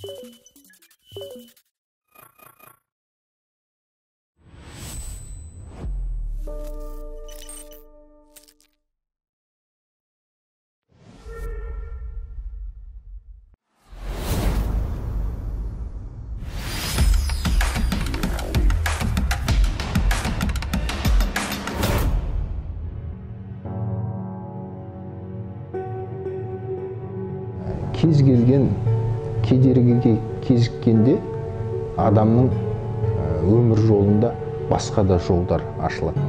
Kез келген кедергіге кезіккенде адамның өмір жолында басқа да жолдар ашылады.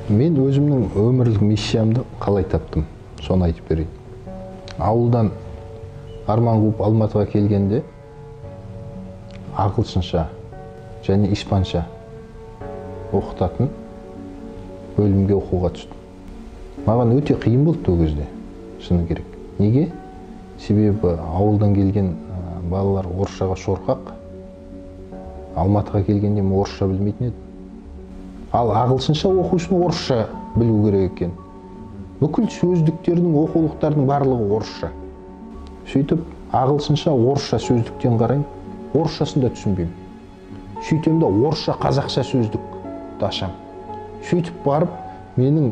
Мен өзімнің өмірлік миссиямды қалай таптым, соны айтып берейін. Ауылдан арман қуып Алматыға келгенде ағылшынша және испанша оқытатын бөлімге оқуға түстім. Маған өте қиын болды ол кезде, шыны керек. Неге? Себебі ауылдан келген балалар орысшаға шорқақ. Алматыға келгенде мен орысша білмейтін едім. Ал ағылшынша оқу үшін орысша білу керек екен. Бүкіл сөздіктердің, оқулықтардың барлығы орысша. Сөйтіп, ағылшынша орысша сөздіктен қараймын, орысшасын да түсінбеймін. Сөйтем де орысша қазақша сөздікті ашам. Сөйтіп барып, менің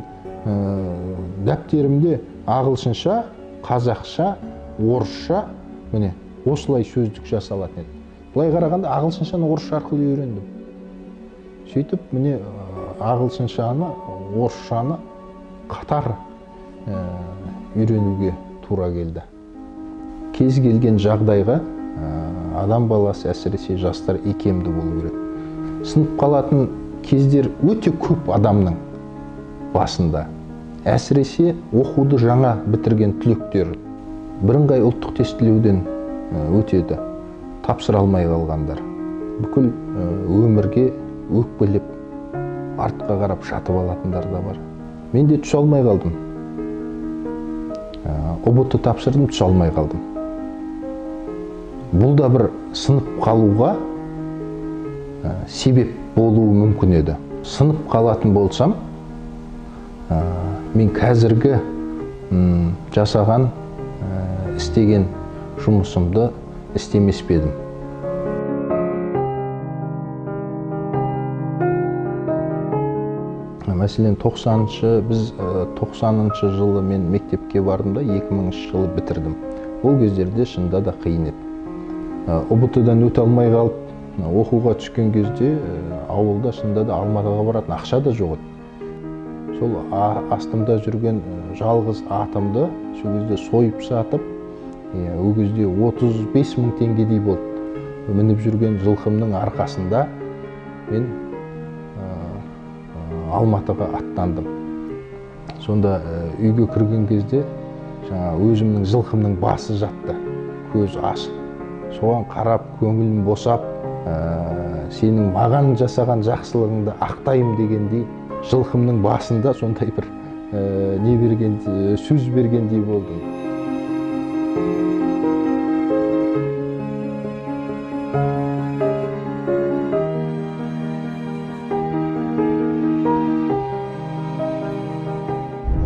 дәптерімде ағылшынша, қазақша, орысша, міне, осылай сөздік жасалатын еді. Бұлай қарағанда ағылшыншаны орысша арқылы үйрендім. Сөйтіп, міне, ағылшыншаны, орысшаны қатар үйренуге тура келді. Кез келген жағдайға адам баласы, әсіресе жастар икемді болу керек. Сынып қалатын кездер өте көп адамның басында. Әсіресе оқуды жаңа бітірген түлектер бірыңғай ұлттық тестілеуден өтеді. Тапсыра алмай қалғандар. Бүкіл өмірге өкпелеп, артқа қарап жатып алатындар да бар. Мен де түсе алмай қалдым. ұбт тапсырдым, түсе алмай қалдым. Бұл да бір сынып қалуға себеп болуы мүмкін еді. Сынып қалатын болсам, мен қазіргі жасаған, істеген жұмысымды істемес педім. Мәселен, біз 90-шы жылы мен мектепке бардым да, 2000-шы жылы бітірдім. Ол кездерде шынында да қиын еді. ұбт-дан өте алмай қалып, оқуға түскен кезде ауылда шынында да Алматыға баратын ақша да жоқ еді. Сол астымда жүрген жалғыз атымды сол кезде сойып сатып, ол кезде 35 мың теңгедей болды. Мініп жүрген жылқымның арқасында мен Алматыға аттандым. Сонда үйге кірген кезде өзімнің жылқымның басы жатты, көз ашық. Соған қарап, көңілім босап, сенің маған жасаған жақсылығыңды ақтайым дегендей, жылқымның басында сондай бір сөз бергендей болдым.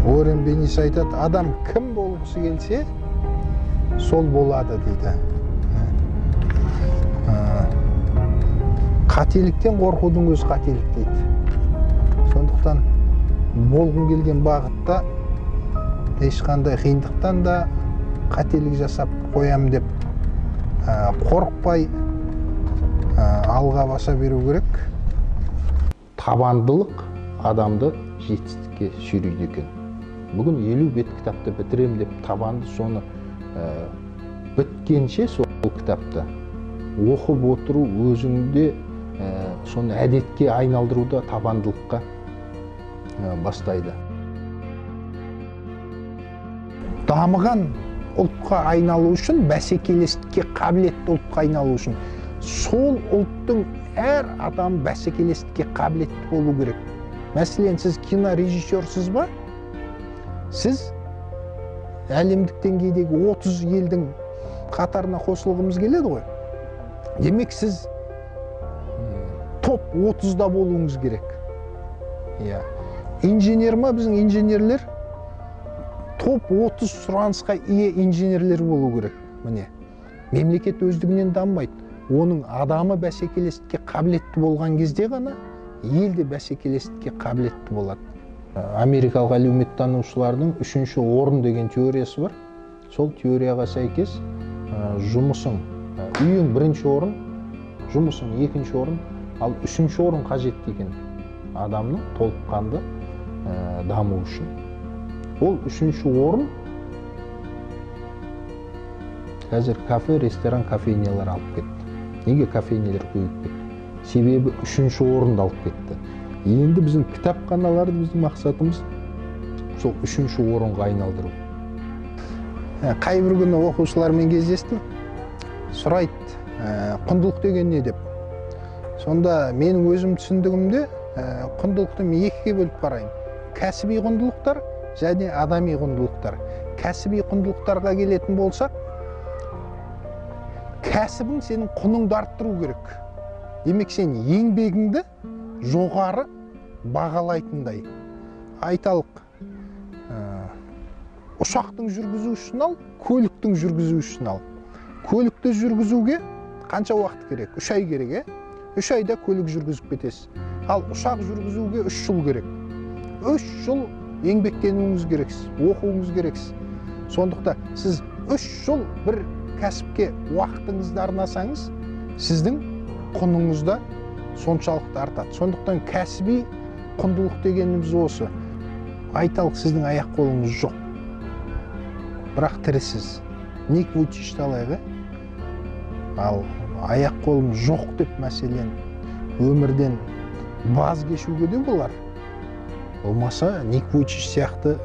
Уоррен Беннис айтады, адам кім болғысы келсе, сол болады дейді. Қателіктен қорқудың өз қателік дейді. Сондықтан болғың келген бағытта ешқандай қиындықтан да қателік жасап қоям деп қорықпай алға баса беру керек. Табандылық адамды жетістікке сүйрейді екен. Бүгін 50 бет кітапты бітірем деп табанды, соны біткенше сол кітапты оқып отыру, өзіңде соны әдетке айналдыруда табандылыққа бастайды. Дамыған ұлтқа айналу үшін, бәсекелестікке қабілетті ұлтқа айналу үшін, сол ұлттың әр адам бәсекелестікке қабілетті болу керек. Мәселен, сіз кинорежиссерсіз ба? Сіз әлемдік деңгейдегі 30 елдің қатарына қосылғымыз келеді ғой. Демек, сіз топ 30-да болуыңыз керек. Инженер ма? Біздің инженерлер топ 30 сұранысқа ие инженерлер болу керек. Міне, мемлекет өздігінен дамбайды. Оның адамы бәсекелестікке қабілетті болған кезде ғана ел де бәсекелестікке қабілетті болады. Америкалық әлеуметтанушылардың 3-ші орын деген теориясы бар. Сол теорияға сәйкес жұмысың, үйің 1-ші орын, жұмысың 2-ші орын, ал 3-ші орын қажет деген адамның толыққанды даму үшін. Ол 3-ші орын қазір кафе, ресторан, кофейнялар алып кетті. Неге кофейнялар көбейіп кетті? Себебі 3-ші орынды алып кетті. Енді біздің кітапханаларды біздің мақсатымыз сол 3-ші орынға айналдыру. Қайбір күні оқушылармен кездестім. Сұрайды, құндылық деген не деп. Сонда менің өзім түсіндігімде құндылықты мен екіге бөліп қараймын. Кәсіби құндылықтар және адами құндылықтар. Кәсіби құндылықтарға келетін болсақ, кәсібің сенің құныңды арттыру керек. Демек сен еңбегіңді жоғары бағалайтындай. Айталық, ұшақтың жүргізушісін ал, көліктің жүргізушісін ал. Көлікті жүргізуге қанша уақыт керек? 3 ай керек, 3 айда көлік жүргізіп кетесіз. Ал ұшақ жүргізуге 3 жыл керек. 3 жыл еңбектенуіңіз керексіз, оқуыңыз керексіз. Сондықтан сіз 3 жыл бір кәсіпке уақытыңызды арнасаңыз, сіздің құныңыз да соншалықты артады. Сондықтан кәсіби құндылық дегеніміз осы. Айталық, сіздің аяқ қолыңыз жоқ, бірақ тірісіз. Ник Вуйчичті алайық, ал аяқ қолым жоқ деп мәселен өмірден баз кешуге де болар. Болмаса Ник Вуйчич сияқты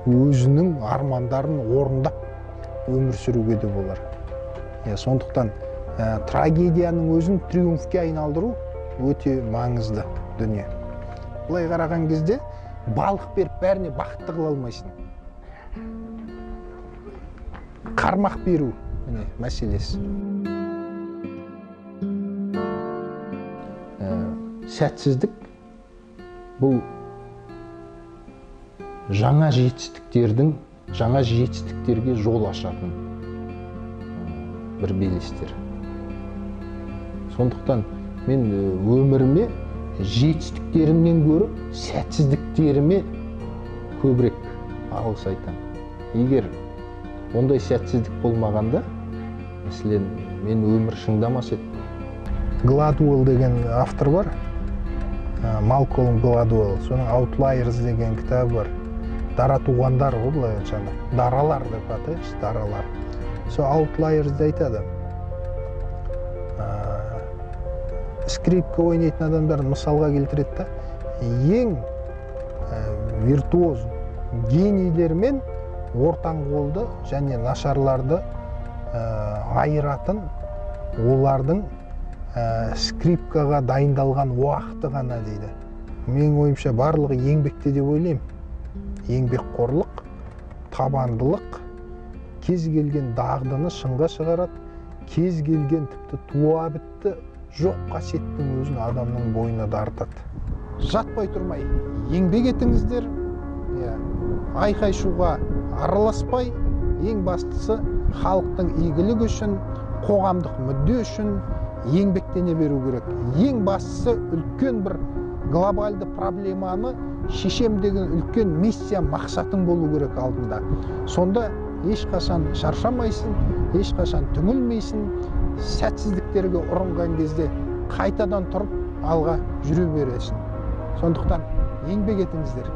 өзінің армандарын орындап өмір сүруге де болар. Сондықтан трагедияның өзін триумфке айналдыру өте маңызды дүние. Бұлай қараған кезде балық беріп бәріне бақытты қыла алмайсың. Қармақ беру мәселесі. Сәтсіздік бұл жаңа жетістіктерге жол ашатын бір белестер. Сондықтан мен өміріме жетістіктерімнен гөрі сәтсіздіктеріме көбірек алғыс айтамын. Егер ондай сәтсіздік болмағанда, мәселен, мен өмір шыңдамас едім. Гладуэлл деген автор бар, Малкольм Гладуэлл, соның Outliers деген кітабы бар. Дара туғандар ғой, былай айтқанда. Даралар деп атайықшы, даралар. Сол Outliers-де айтады. Скрипка ойнайтын адамдарды мысалға келтіреді да, ең виртуоз генийлермен ортаң қолды және нашарларды айыратын олардың скрипкаға дайындалған уақыты ғана дейді. Менің ойымша барлығы еңбекте деп ойлаймын. Еңбекқорлық, табандылық, кез келген дағдыны шыңға шығарады, кез келген тіпті туа бітті жоқ қасиеттің өзін адамның бойына дарытады. Жатпай тұрмай еңбек етіңіздер, айқай-шуға араласпай, ең бастысы халықтың игілігі үшін, қоғамдық мүдде үшін еңбектене беру керек. Ең бастысы үлкен бір глобалды проблеманы шешем деген үлкен миссия, мақсатың болу керек алдында. Сонда ешқашан шаршамайсың, ешқашан түңілмейсің, сәтсіздіктерге ұрынған кезде қайтадан тұрып алға жүре бересің. Сондықтан еңбек етіңіздер.